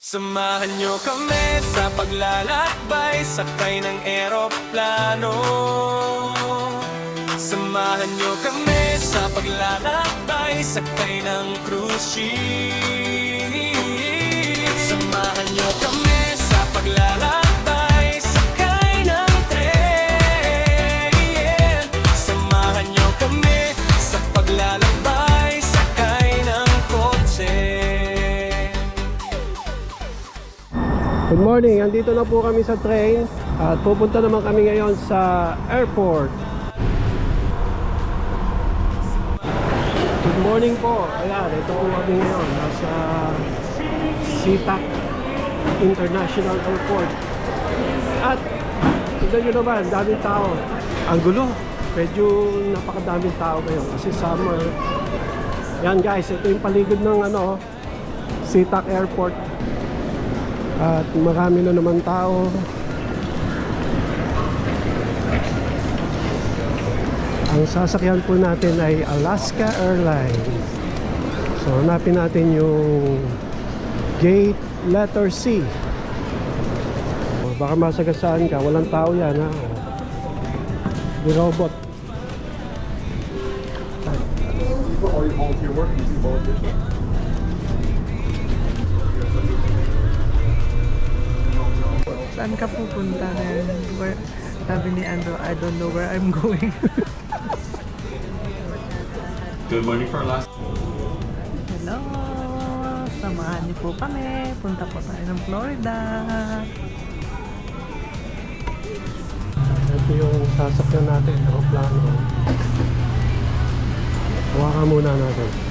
Samahan nyo kami sa paglalakbay, sakay ng eroplano. Samahan nyo kami sa paglalakbay, sakay ng cruise ship. Samahan nyo kami sa paglalakbay, sakay ng tren. Samahan nyo kami sa paglalakbay, sakay ng kotse. Good morning, andito na po kami sa train at pupunta naman kami ngayon sa airport. Good morning po. Ayan, ito po kami ngayon nasa SeaTac International Airport. At tignan nyo naman, daming tao. Ang gulo, medyo napakadaming tao ngayon kasi summer. Yan guys, ito yung paligid ng SeaTac Airport. At marami na naman tao. Ang sasakyan po natin ay Alaska Airlines. So hanapin natin yung gate letter C. Baka masagasaan ka, walang tao yan ha. The robot. All your volunteer work, you do volunteer stuff? Saan ka pupunta ngayon? Where, sabi ni Andrew, I don't know where I'm going. Good morning for our last. Hello! Samahan niyo po kami. Punta po tayo ng Florida. Ito yung sasakyan natin, aeroplano. Hawakan muna natin.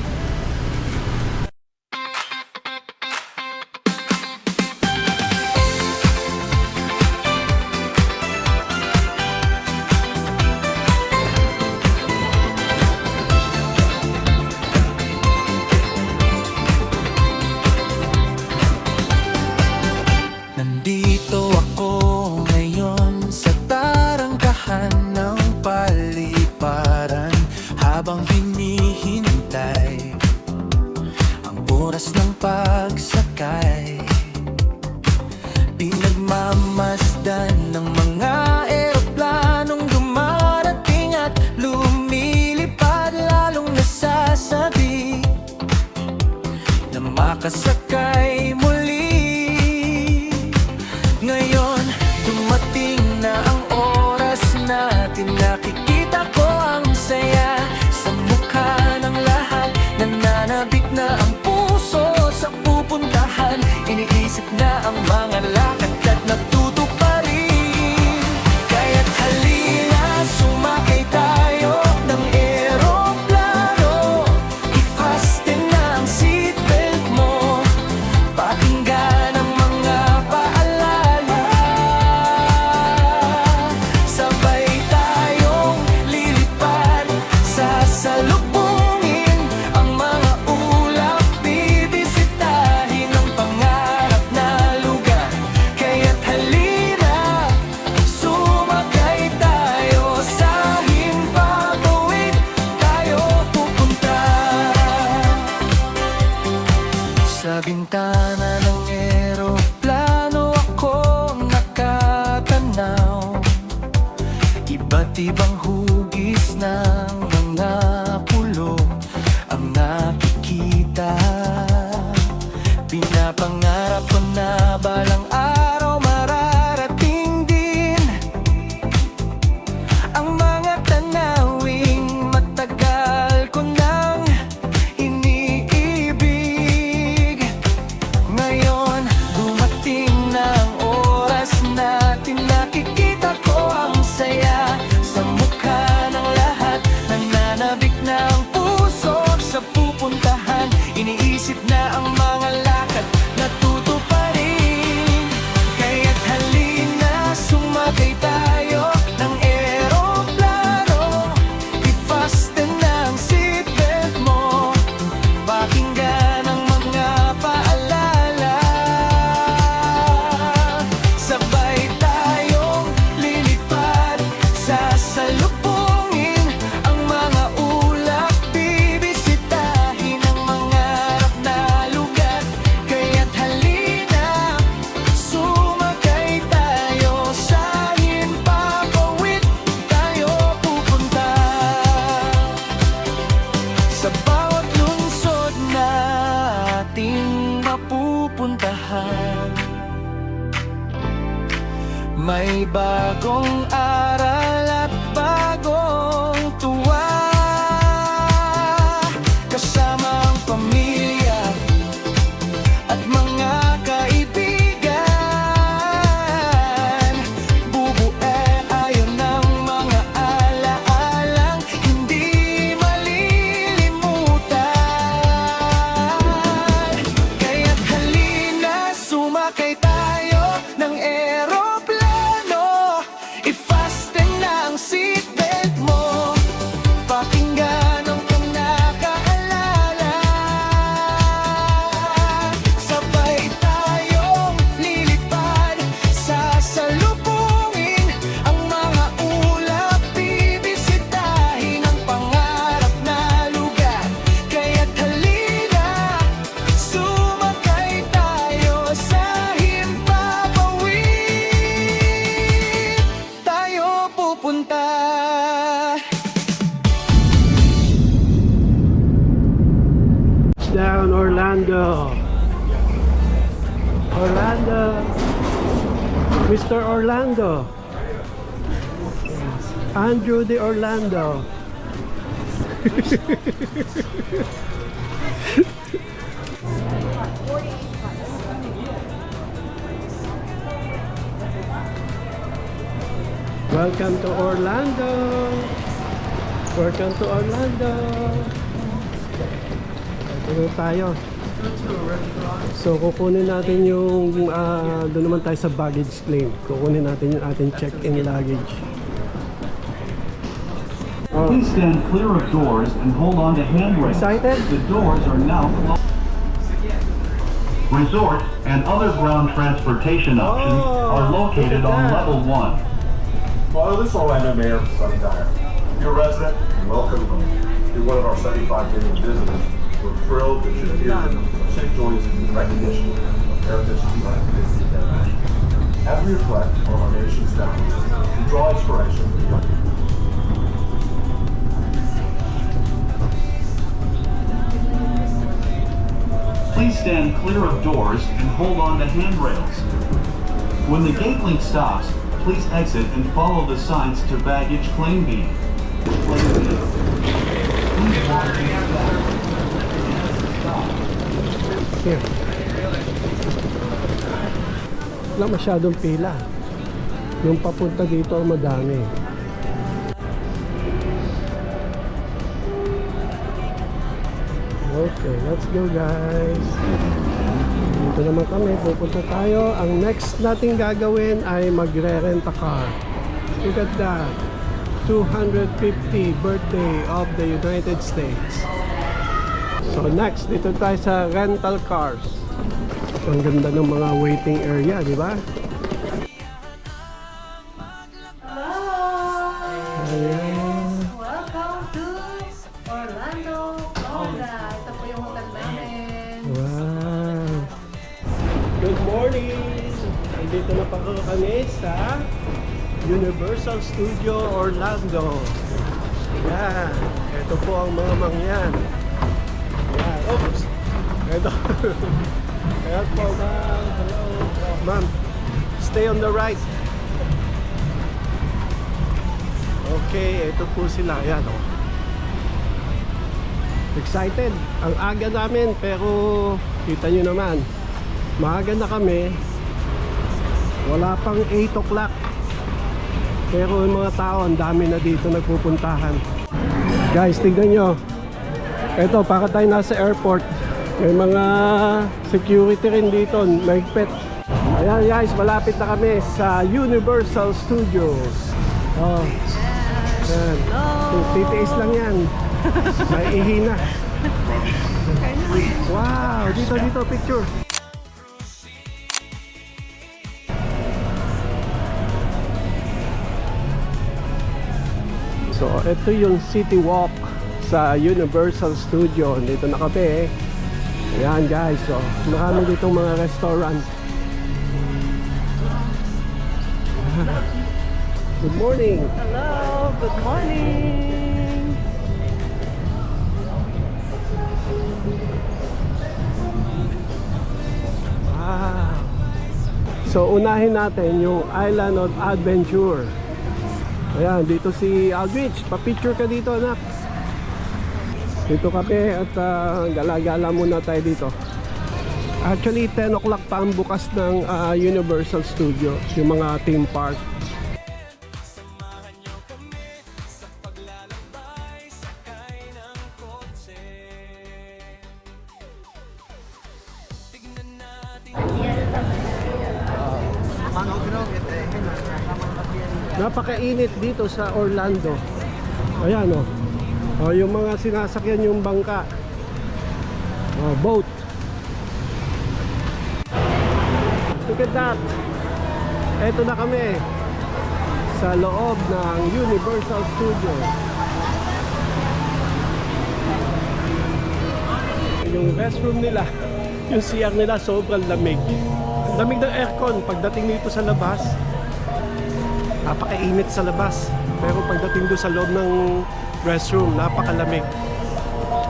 Nandito ako ngayon sa tarangkahan ng paliparan, habang hinihintay ang oras ng pagsakay. Pinagmamasdan ng mga eroplanong dumarating at lumilipad, lalong nasasabi na makasakay muli. Ngayon, dumating na ang oras natin, nakikita ko ang saya sa mukha ng lahat. Nananabik na ang puso sa pupuntahan, iniisip na ang mga lakad at natutuparin. Kaya't halina, sumakay tayo ng eroplano. I-fasten na ang seatbelt mo, pakinggan ang mga paalala. Sabay tayong lilipad, sasalubungin ang mga ulap, bibisitahin ang pangarap na lugar. Kaya't halina, sumakay tayo sa himpapawid, tayo pupunta. Sa bintana ng eroplano ako nakatanaw, iba't ibang hugis ng mga pulo ang nakikita. Pinapangarap ko na balang araw mararating din ang mga tanawing matagal ko nang iniibig. Ngayon, dumating na ang oras natin, nakikita ko ang saya sa mukha ng lahat. Nananabik na ang puso sa pupuntahan, iniisip na ang mga lakad, natutuparin. kagandahan. May bagong aral at bagong tuwa, kasama ang pamilya at mga kaibigan. Bubue ayon ng mga alaalang hindi malilimutan. Kaya't halina, sumakay tayo ng eroplano. I-fasten na ang seatbelt mo, pakinggan ang kinakaalala. Sabay tayong lilipad, sasalubungin ang mga ulap, bibisitahin ang pangarap na lugar. Kaya't halina, sumakay tayo sa himpapawid. Tayo pupunta. Down Orlando. Orlando. Mr. Orlando. Andrew de Orlando. Welcome to Orlando. Welcome to Orlando. Ito tayo. So kukunin natin yung doon naman tayo sa baggage claim. Kukunin natin yung ating check-in luggage. Please stand clear of doors and hold on to handrails. Excited? The doors are now closed. Resort and other ground transportation options are located on level 1. Well, this is Orlando Mayor Sonny Dyer. You're a resident and welcome to one of our 75 million visitors. We're thrilled that you're here to St. Joy's in recognition of Heritage 250 International. As we reflect on our nation's founding, we draw inspiration from the Please stand clear of doors and hold on to handrails. When the gate link stops, please exit and follow the signs to baggage claim beam. Here. Wala masyadong pila. Yung papunta dito ang madami. Okay, let's go guys. Dito naman kami, pupunta tayo. Ang next nating gagawin ay magre-rent a car. Look at that. 250 birthday of the United States. So next, dito tayo sa rental cars. Ang ganda ng mga waiting area, di ba? Ayan. Welcome to Orlando, Florida. Ito po yung hotel namin. Wow. Good morning! Nandito na pa kami sa Universal Studio Orlando. Yan. Ito po ang mga mangyan. Yan. Oops! Ito. Ayan po, ma'am. Hello. Ma'am, stay on the right. Okay, ito po sila. Ayan, oh. Excited. Ang aga namin, pero kita nyo naman, maaga na kami. Wala pang 8 o'clock. Pero yung mga tao, ang dami na dito nagpupuntahan. Guys, tignan nyo. Ito, para tayo nasa airport. May mga security rin dito, mahigpit. Ayan guys, malapit na kami sa Universal Studios. Oh. Ayan. Titiis lang yan. May ihina. Wow, dito picture. So, ito yung City Walk sa Universal Studio. Dito na kami. Ayan guys, so marami ditong mga restaurant. Good morning. Hello, good morning. Wow. So unahin natin yung Island of Adventure. Ayan, dito si Aldrich. Pa-picture ka dito, anak. Dito kami at gala-gala muna tayo dito. Actually 10 o'clock pa ang bukas ng Universal Studios, yung mga theme park. Samahan niyo kami sa paglalakbay, sakay ng kotse. Tignan natin. Napakainit dito sa Orlando. Ayan o. Oh, yung mga sinasakyan yung bangka. Oh, boat. Look at that. Eto na kami sa loob ng Universal Studios. Yung restroom nila, yung CR nila sobrang lamig. Lamig ng aircon pagdating dito sa labas. Napakainit sa labas. Pero pagdating doon sa loob ng restroom, napakalamig.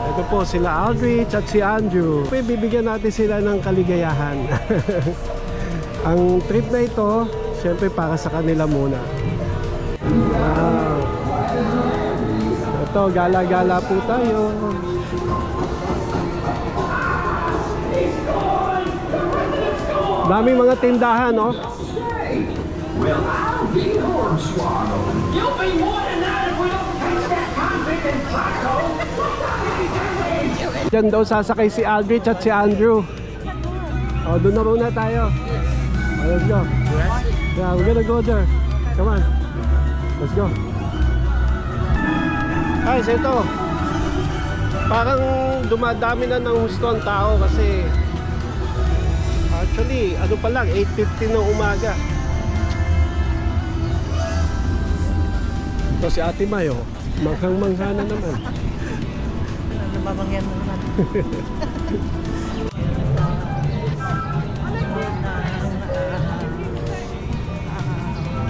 Ito po sila Aldrich at si Andrew. Bibigyan natin sila ng kaligayahan. Ang trip na ito, syempre para sa kanila muna. Wow. Ito, gala-gala po tayo. Daming mga tindahan, no? Well, I'll be Hornswoggle. You'll be more than that if we don't catch that convict in Taco. Diyan daw sasakay si Aldrich at si Andrew. O, doon na muna tayo. O, let's go. Yeah, we're gonna go there. Come on. Let's go. Guys, ito. Parang dumadami na ng husto ang tao kasi actually, ano pa lang, 8:50 ng umaga. Ito si Ate Mayo, manghang-mangha na naman. Namamangyan mo naman.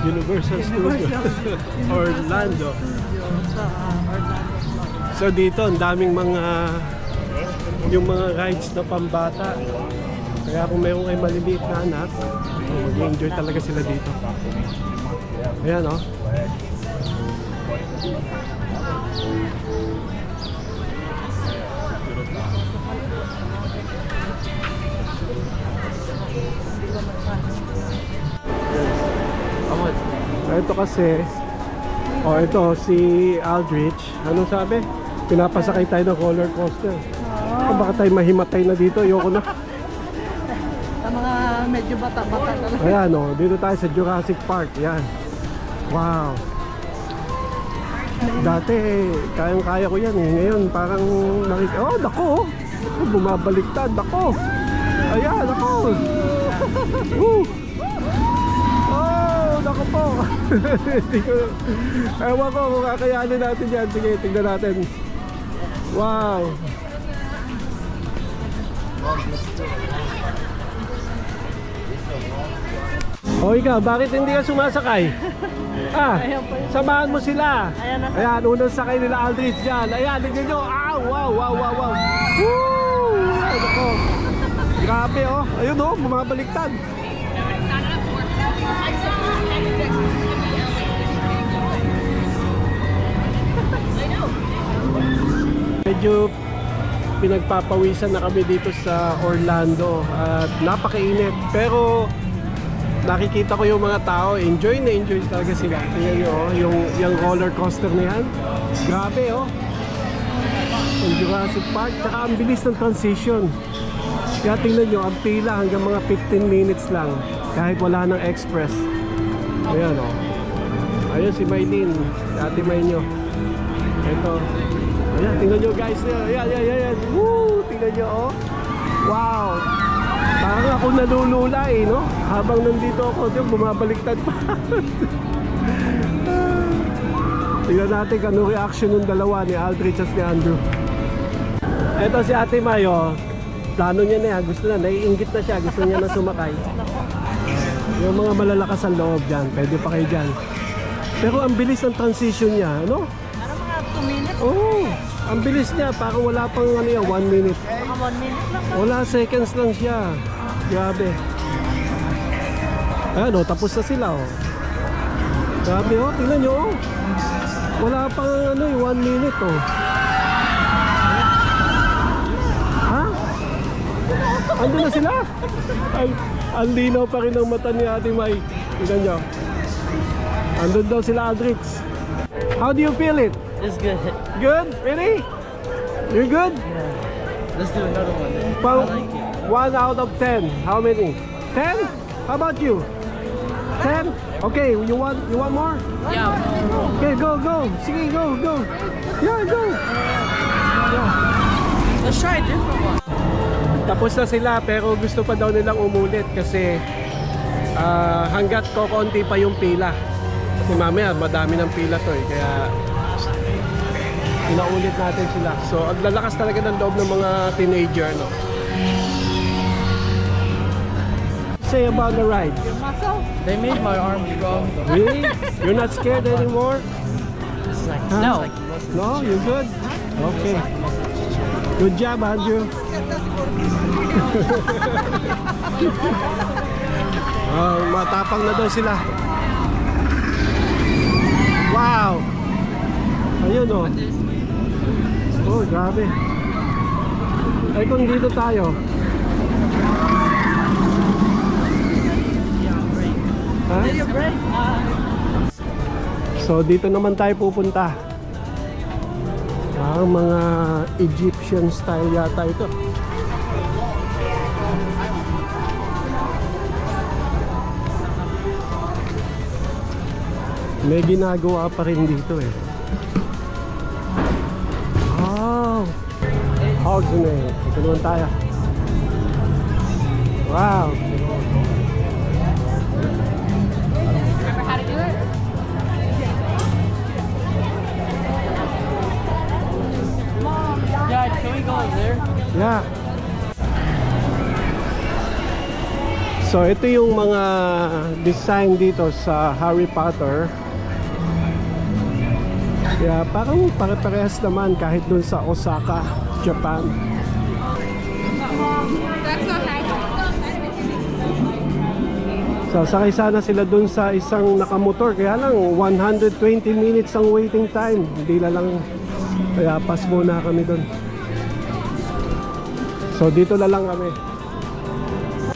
Universal Studios Orlando. Sa Orlando. So dito, ang daming mga yung mga rides na pambata. Kaya kung mayroong ay maliliit na anak, mag-enjoy talaga sila dito. Ayan, oh. Ito kasi, ito si Aldrich. Anong sabi? Pinapasakay tayo ng roller coaster. Baka tayo mahimatay na dito. Ayoko na. Sa mga medyo bata-bata talaga. Ayan, dito tayo sa Jurassic Park. Yan. Wow. Dati, kayang-kaya ko yan eh. Ngayon, parang dako. Bumabaliktad, dako. Ayan, dako. Woo! Dako po. Ewan ko kung kakayanin natin yan. Sige, tingnan natin. Wow. O ikaw, bakit hindi ka sumasakay? Samahan mo sila. Ayan, unang sakay nila Aldrich dyan. Ayan, tignan nyo. Wow. Woo! Ay, dako. Grabe, oh. Ayun, bumabaliktad. Medyo pinagpapawisan na kami dito sa Orlando at napakainit, pero nakikita ko yung mga tao, enjoy talaga sila. Tingnan nyo, yung roller coaster na yan, grabe oh, yung Jurassic Park. Tsaka ang bilis ng transition, kaya tingnan nyo, ang pila hanggang mga 15 minutes lang kahit wala ng express. Ayan oh, ayun si Maylin, si Ate May nyo. Ito, ayan, tingnan nyo guys. Ayan. Woo! Tingnan nyo, oh. Wow! Parang ako nalulula eh, no? Habang nandito ako, bumabaliktad pa. Tingnan natin kung ano reaction ng dalawa ni Aldrich at ni Andrew. Ito si Ate Mayo. Plano niya na yan. Gusto na, naiinggit na siya. Gusto niya na sumakay. Yung mga malalakas ang loob dyan, pwede pa kayo dyan. Pero ang bilis ng transition niya, ano? Parang mga 2 minutes. Oo, ang bilis niya, parang wala pang 1 minute. Mga 1 minute lang. Wala, seconds lang siya. Grabe. Ayan, tapos na sila, oh. Grabe, oh. Tingnan nyo, oh. Wala pang 1 minute, oh. Ha? Andun na sila? Ay, ang linaw pa rin ang mata ni Ate Mai. Tingnan nyo. Andun daw sila, Aldrich. How do you feel it? It's good. Good? Really? You're good? Let's do another one. Pang I like it. 1 out of 10. How many? 10? How about you? 10? Okay, you want more? Yeah. Okay, go. Sige, go. Yeah, go. Yeah. Let's try a different one. Tapos na sila pero gusto pa daw nilang umulit kasi hanggat konti pa yung pila. Kasi mamaya madami ng pila to eh. Kaya pinaulit natin sila. So ang lalakas talaga ng loob ng mga teenager, no? Say about the ride. They made my arm strong. Really? You're not scared anymore? Huh? No. No? You're good? Okay. Good job, Andrew. Matapang na daw sila. Wow! Ayun, oh. Oh, grabe. Ay, kung dito tayo. Ha? So dito naman tayo pupunta. Ang mga Egyptian style yata ito. May ginagawa pa rin dito eh. Oh! Hogs na eh. Ito naman tayo. Wow! Yeah, can we go in there? Yeah. So ito yung mga design dito sa Harry Potter. Yeah, parang pare-parehas naman kahit dun sa Osaka, Japan. Sasakay sana sila dun sa isang nakamotor, kaya lang 120 minutes ang waiting time. Hindi na lang, kaya pass muna kami dun. So dito na lang kami.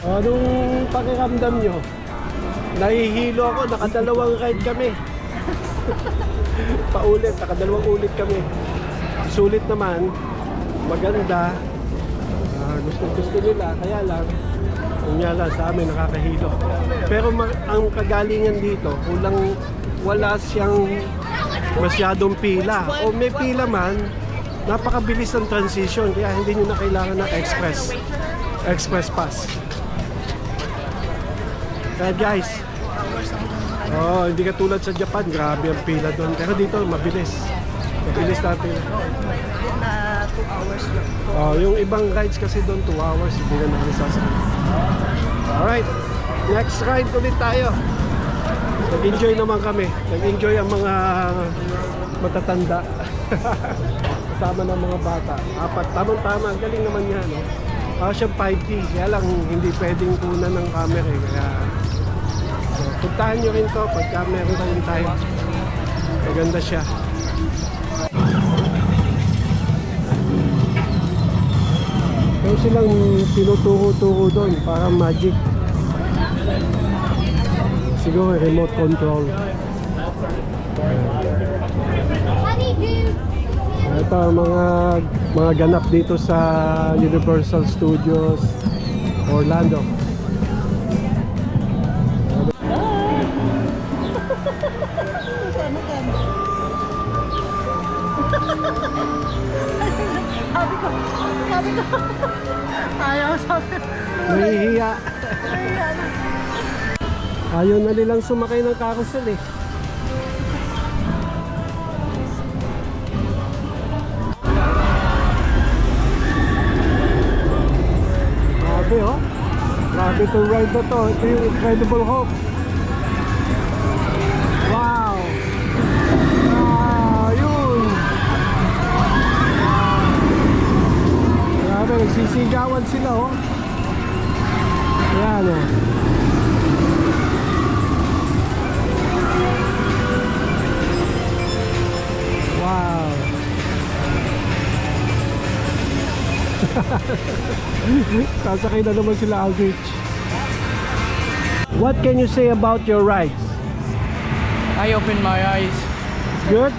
Anong pakiramdam nyo? Nahihilo ako, nakadalawang ride kami. Paulit, nakadalawang ulit kami. Sulit naman, maganda. Gusto nila, kaya lang lang sa amin nakakahilo. Pero ang kagalingan dito, wala siyang masyadong pila. O may pila man, napakabilis ng transition, kaya hindi nyo na kailangan ng express pass. Kaya guys, hindi katulad sa Japan, grabe ang pila doon. Pero dito, mabilis na pila. 2 hours lang. Yung ibang rides kasi doon 2 hours, hindi na nakasasakay. Alright, next ride ulit tayo. Nag-enjoy naman kami. Nag-enjoy ang mga matatanda. Kasama ng mga bata. Apat, tamang-tama, galing naman yan, no? Siyang 5D, kaya lang hindi pwedeng kunan ng camera eh. Kaya puntahan nyo rin to pagka meron kayong time. Maganda siya. Meron silang tinuturo-turo doon, parang magic. Siguro remote control. Ito mga ganap dito sa Universal Studios Orlando. Sabi ko. Ayaw, sabi. Nahihiya. Ayaw na nilang sumakay ng carousel eh. Grabe oh. Grabe itong ride na to. Ito yung Incredible Hulk. Wow. Yun. Grabe, nagsisigawan sila oh. Ayan oh. Sasakay na naman sila Aldrich. What can you say about your rides? I opened my eyes. Good?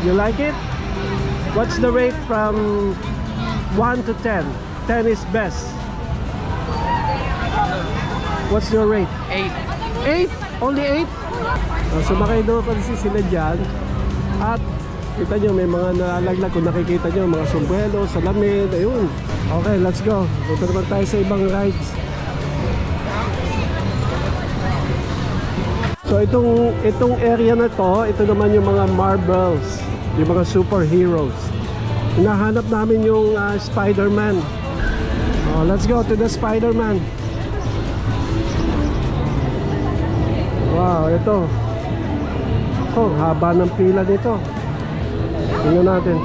You like it? What's the rate from 1 to 10? 10 is best. What's your rate? 8. 8? Only 8? Sumakay daw kasi sila dyan. At kita nyo may mga nalalaglag. Kung nakikita nyo mga sombrero, salamin. Ayun. Okay, let's go. Punta naman tayo sa ibang rides. So itong area na to, ito naman yung mga marbles, yung mga superheroes. Hinahanap namin yung Spider-Man. Let's go to the Spider-Man. Wow, ito. Oh, haba ng pila dito. Tingnan natin.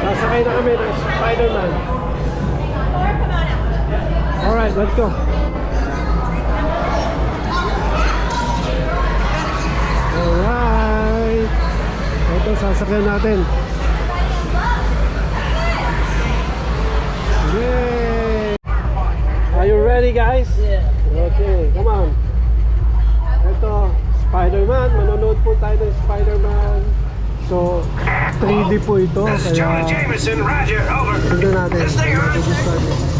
Sasakay na kami ng Spider-Man. Alright, let's go. Alright. Ito, sasakyan natin. Yay! Are you ready, guys? Yeah. Okay, come on. Ito, Spider-Man. Manonood po tayo ng Spider-Man. So, 3D po ito. This is Jonah Jameson, Roger, over. Tignan natin. This thing on?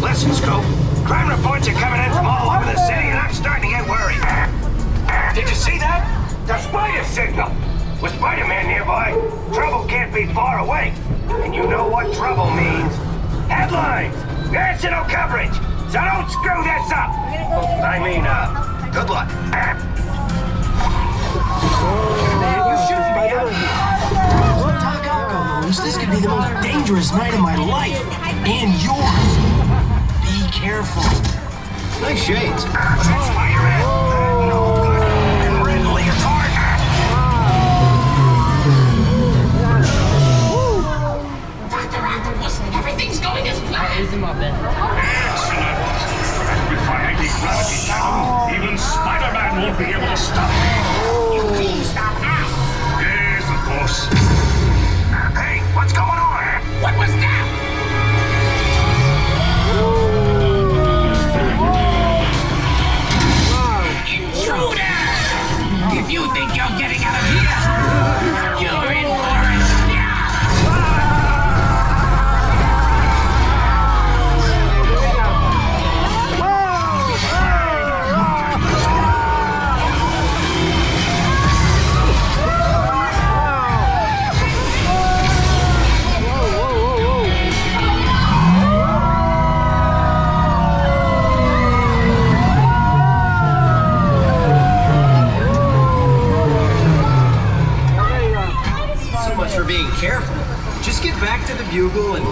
Listen, Scope. Crime reports are coming in from all over the city, and I'm starting to get worried. Did you see that? The spider signal. With Spider-Man nearby, trouble can't be far away. And you know what trouble means. Headlines! National coverage! So don't screw this up! Good luck. You shouldn't be out Talk alcohols. This could be the most dangerous night of my life. And yours. Be careful. Nice shades. Spider-Man! No good. And red leotard. Dr. Octopus, everything's going as planned. It's in my bed. Excellent. With my anti-gravity down, even Spider-Man won't be able to stop me. You can stop us. Yes, of course. Hey, what's going on? What was that? Intruder! If you think you're getting out of here, you're in for it. So much for being careful. Just get back to the bugle and...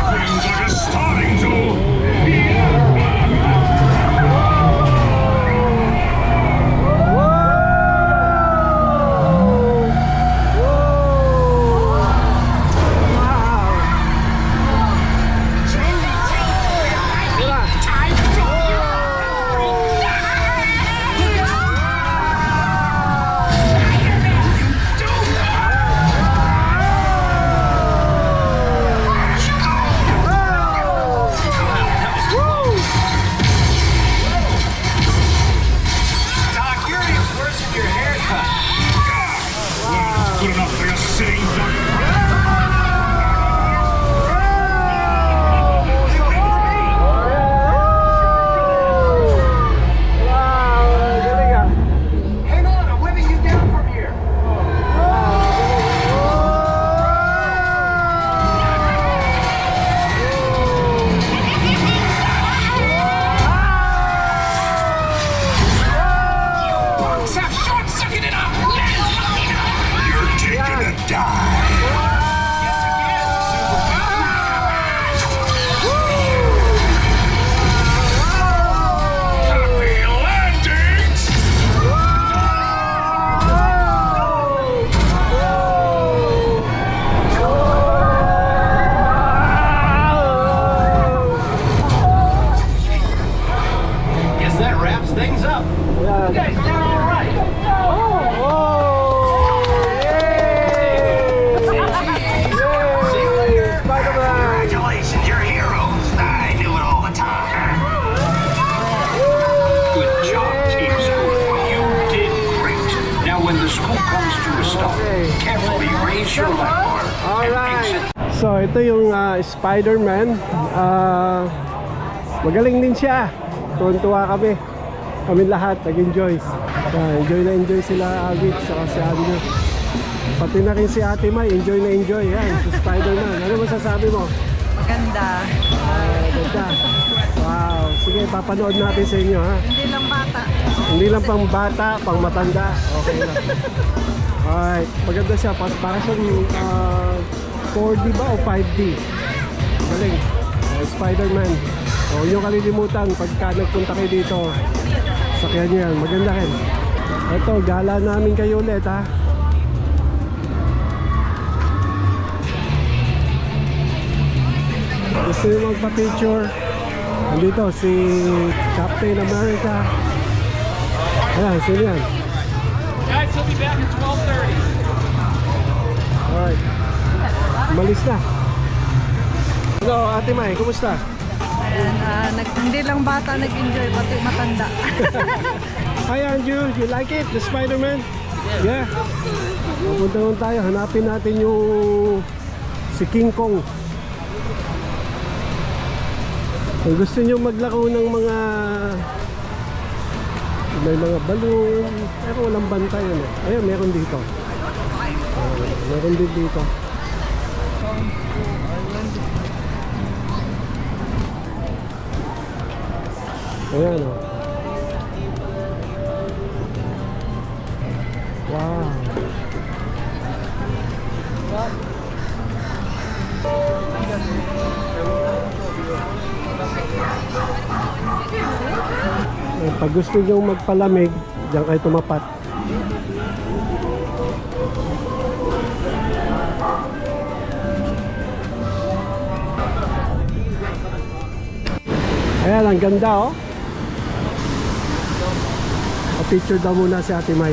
Things are just starting to... So ito yung Spider-Man. Magaling din siya. Tuwan-tuwa kami lahat nag-enjoy. Enjoy sila Alvin saka si Andrew. Pati na rin si Ate May, enjoy na enjoy. Yan, si Spider-Man. Ano masasabi mo? Maganda. Ganda. Wow. Sige, papanood natin sa inyo ha. Hindi lang bata. Hindi lang pang bata, pang matanda. Okay na. Alright, maganda siya. Para sa 4D ba o 5D? Galing. Spider-Man. Huwag nyo kalilimutan pagka nagpunta kayo dito. Sakyan nyo yan. Maganda rin. Ito, gala namin kayo ulit ha. Gusto nyo magpa-picture? Nandito si Captain America. Ayan, sino yan? Guys, he'll be back at 12:30. Alright. Malis na. Hello, Ate May, kumusta? And, hindi lang bata nag-enjoy, pati matanda. Hi Andrew, you like it? The Spider-Man? Yeah. Pupunta naman tayo, hanapin natin yung si King Kong. Kung gusto nyo maglaro ng mga may mga balloon, pero walang bantay ano. Ayun, meron dito. Meron din dito. Ayan o. Wow. Pag gusto nyo magpalamig, diyan kayo tumapat. Ayan, ang ganda oh. Pa-picture daw muna si Ate May.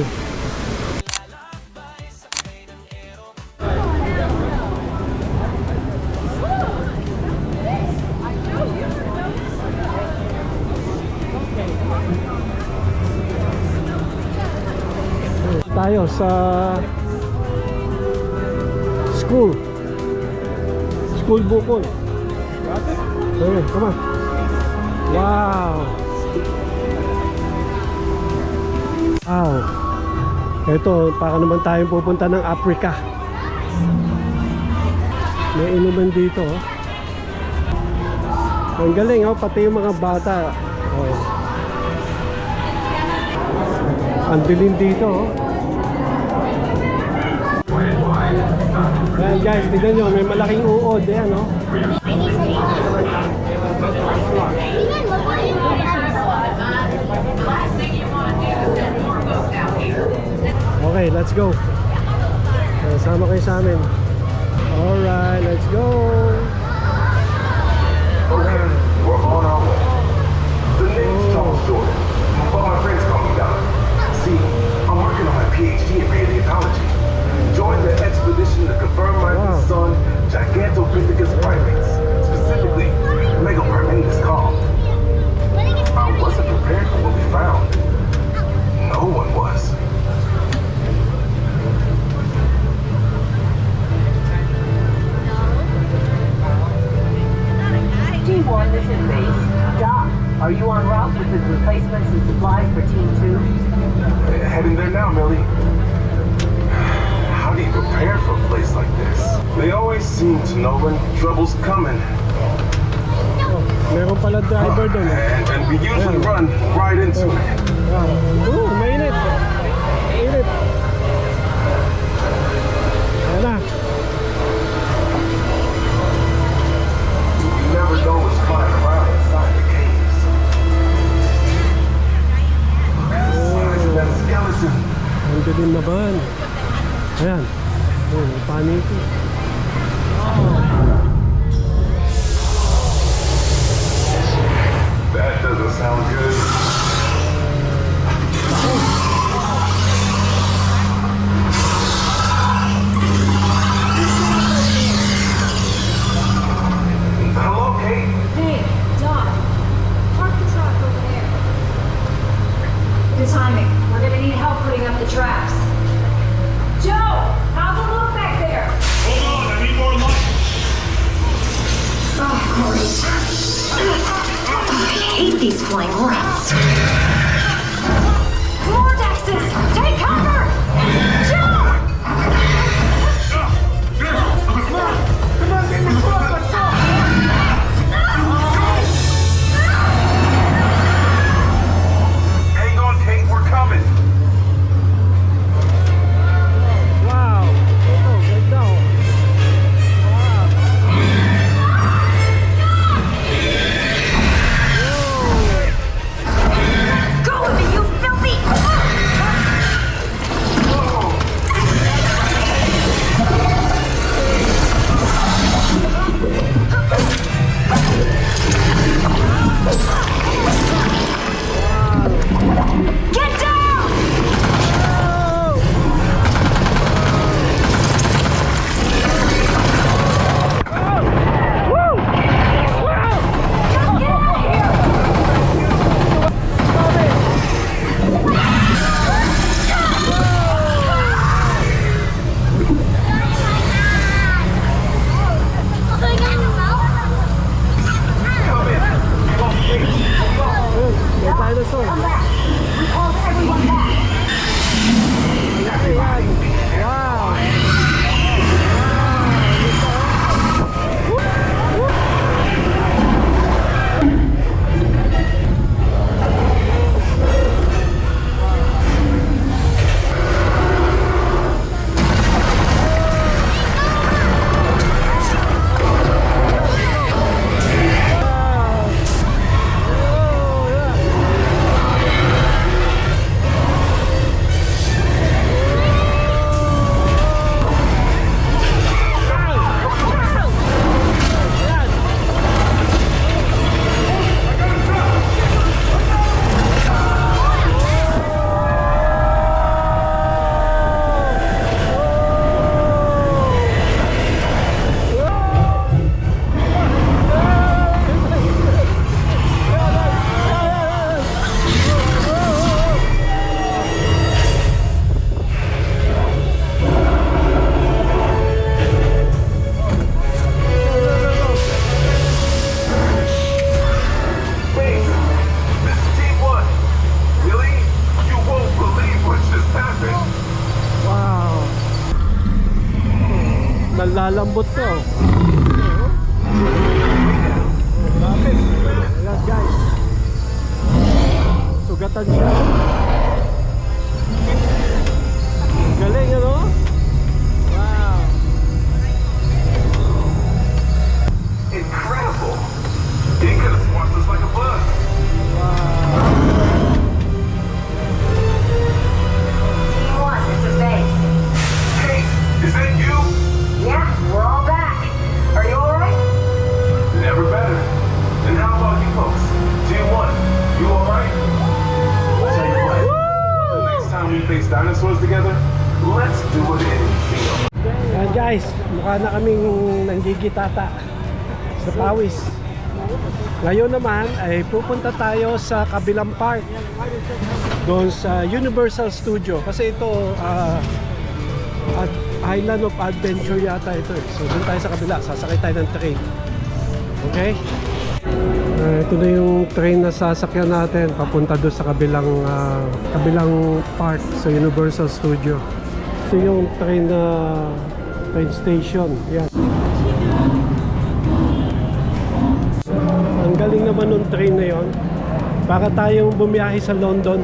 Tayo sa school bukol. Okay, come on. Wow. Wow. Ito, para naman tayong pupunta ng Africa. May inuman dito oh. Ang galing oh, pati yung mga bata oh. Ang dilim dito oh. Ayan guys, tignan nyo, may malaking uod. Ayan o. Okay, let's go. Sama kayo sa amin. Alright, let's go. Okay, we're on our way. The name's Thomas Jordan, but my friends call me Doc. See, I'm working on my PhD in paleontology. Join the expedition to confirm my son, Gigantopithecus primates, specifically Megaparmenas calm. I wasn't prepared for what we found. No one was. T1, this is base. Doc, are you en route with the replacements and supplies for Team 2? Heading there now, Millie. How do you prepare for a place like this? They always seem to know when trouble's coming. Meron pala driver doon. And we usually run right into it. Mainit. Mainit. Ayan na. You never know what's flying around inside the caves. Size of that skeleton. Ang dilim na ba? Ayan. Paniki. That doesn't sound good. Hello, Kate? Hey, Doc. Park the truck over there. Good timing. We're gonna need help putting up the traps. Joe, how's it look back there? Hold on, I need more light. sniveling rats. Vortexes! Take cover! Jump! Hang on, Kate, we're coming. Wow! Ito, ganda oh. Go with me, you filthy! Get down! Just get out of here! May dinosaur. We called everyone back. Ayan. Wow! Wait, this is Team 1. Really? You won't believe what just happened. Wow! Nalalambot to. Ayan guys. Sugatan siya. Galing ano? Wow! Incredible. He could have swapped us like a bug. Team 1, this is base. Kate, is that you? Yeah, we're all back. Are you alright? Never better. And how about you folks? Team 1, you alright? Tell you what, the next time we face dinosaurs together, let's do it in film. Ayan guys, mukha na kaming nanggigitata sa pawis. Ngayon naman ay pupunta tayo sa kabilang park, doon sa Universal Studio. Kasi ito Island of Adventure yata ito eh. So doon tayo sa kabila, sasakay tayo ng train. Okay? Ito na yung train na sasakyan natin papunta doon sa kabilang park sa Universal Studio. Ito yung train station. Yan. Ang galing naman nung train na yon. Para tayong bumiyahe sa London.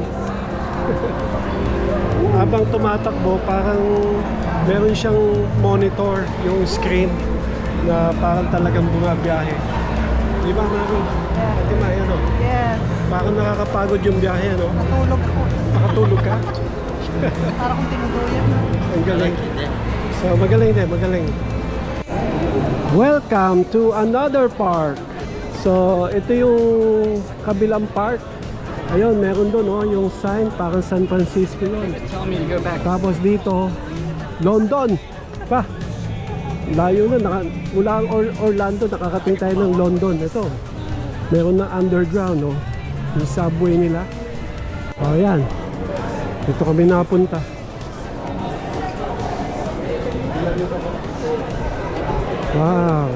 Habang tumatakbo, parang meron siyang monitor, yung screen na parang talagang bumabiyahe. Di ba, Mami? Di ba, ano? Yes. Parang nakakapagod yung biyahe, ano? Natulog ko. Nakatulog ka? Para kung tinutuyan. Ang galing. So, magaling din, magaling. Welcome to another park. So, ito yung kabilang park. Ayun, meron doon, oh, yung sign, parang San Francisco yun. Tapos dito, London. Pa, layo na, mula ang Orlando, nakakating tayo ng London. Ito, meron na underground, oh, yung subway nila. O, yan. Dito kami napunta. Wow.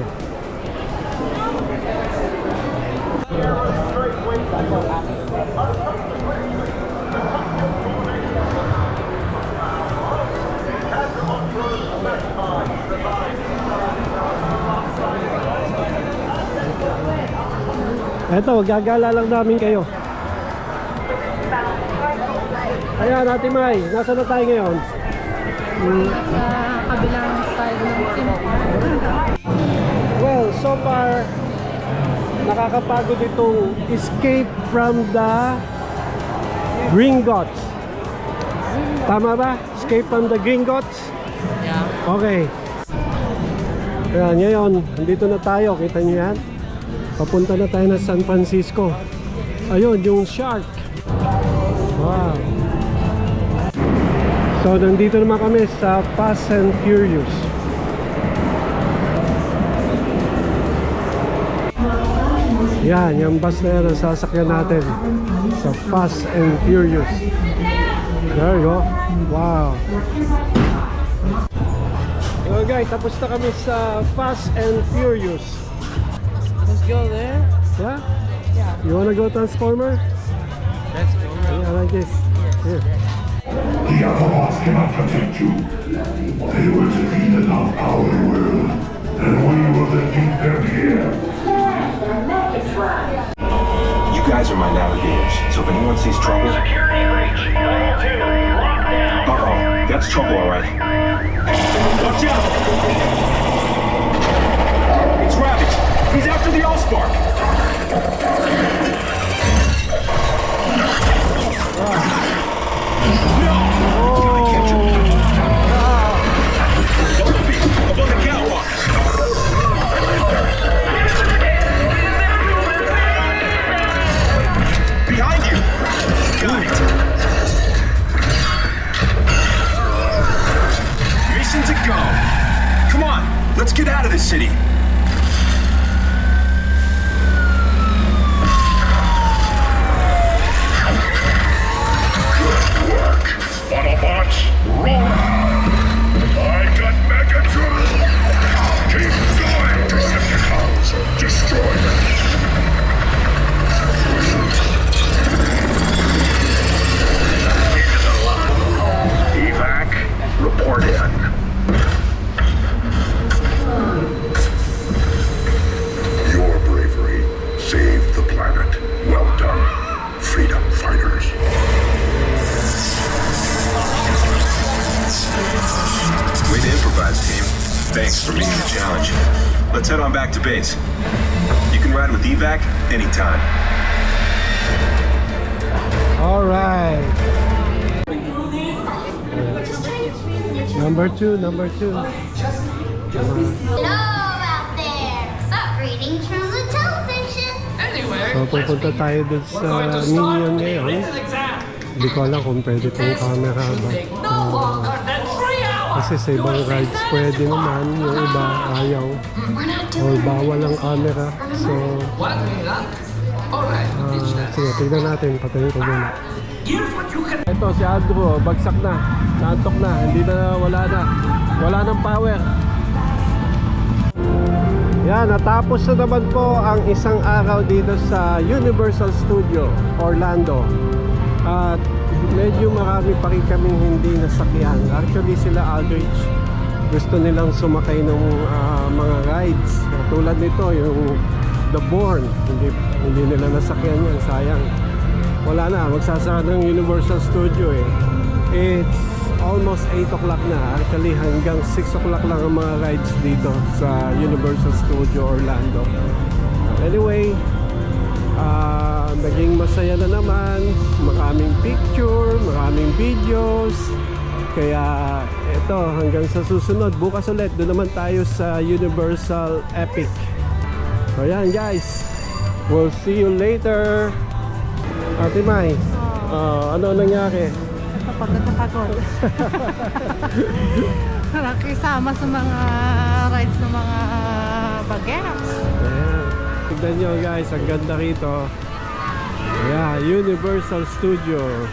Eto, gagala lang namin kayo. Ayan, Ate May, nasa na tayo ngayon? Sa kabilang side ng team. Well, so far, nakakapagod itong Escape from the Gringotts. Tama ba? Escape from the Gringotts? Yeah. Okay. Ayan, ngayon, nandito na tayo. Kita nyo yan? Papunta na tayo na San Francisco. Ayun, yung shark. Wow. So, nandito naman kami sa Fast and Furious. Yan, yung bus na yan ang sasakyan natin sa Fast and Furious. There you go. Wow. So guys, tapos na kami sa Fast and Furious. Let's go there. Yeah? Yeah. You wanna go Transformer? Let's go. Yeah, like this. Here. The Autobots cannot protect you. They were defeated on our world, and we will defeat them here. You guys are my navigators, so if anyone sees trouble... Security breach. Uh-oh, that's trouble, all right. Watch out! It's Ravage! He's after the Allspark! No! Gotta catch him! Bumblebee, up on the catwalk! Behind you! Got it! Mission to go! Come on, let's get out of this city! Good work. Autobots, roll out. I got Megatron. Keep going, Decepticons. Destroy them. Into the line. Evac, report in. Your bravery saved the planet. Well done, freedom fighters. Way to improvise, team. Thanks for meeting the challenge. Let's head on back to base. You can ride with Evac anytime. Alright. Number two. Hello out there! Stop reading from the television! So, pupunta tayo dun sa Minion ngayon. Hindi ko alam kung pwede itong camera ba. Kasi sa ibang rides pwede naman, yung iba ayaw. Or bawal ang camera. So, sige, tignan natin. Patayin ko muna. Ito, si Andrew, bagsak na. Naantok na. Hindi na, wala nang power. Yan, natapos na naman po ang isang araw dito sa Universal Studio Orlando. At medyo marami pa rin kaming hindi nasakyan. Actually sila Aldrich, gusto nilang sumakay ng mga rides. Tulad nito, yung The Bourne. Hindi nila nasakyan yan, sayang. Wala na, magsasara ng Universal Studio eh. It's almost 8 o'clock na. Actually hanggang 6 o'clock lang ang mga rides dito sa Universal Studio Orlando. Anyway, naging masaya na naman. Maraming picture, maraming videos. Kaya ito, hanggang sa susunod, bukas ulit doon naman tayo sa Universal Epic. So yan guys, we'll see you later. Ate May, ano nangyari? Pagod na pagod. Nakisama sa mga rides ng mga bagets. Ayan. Tignan nyo guys, ang ganda rito. Yeah, Universal Studios.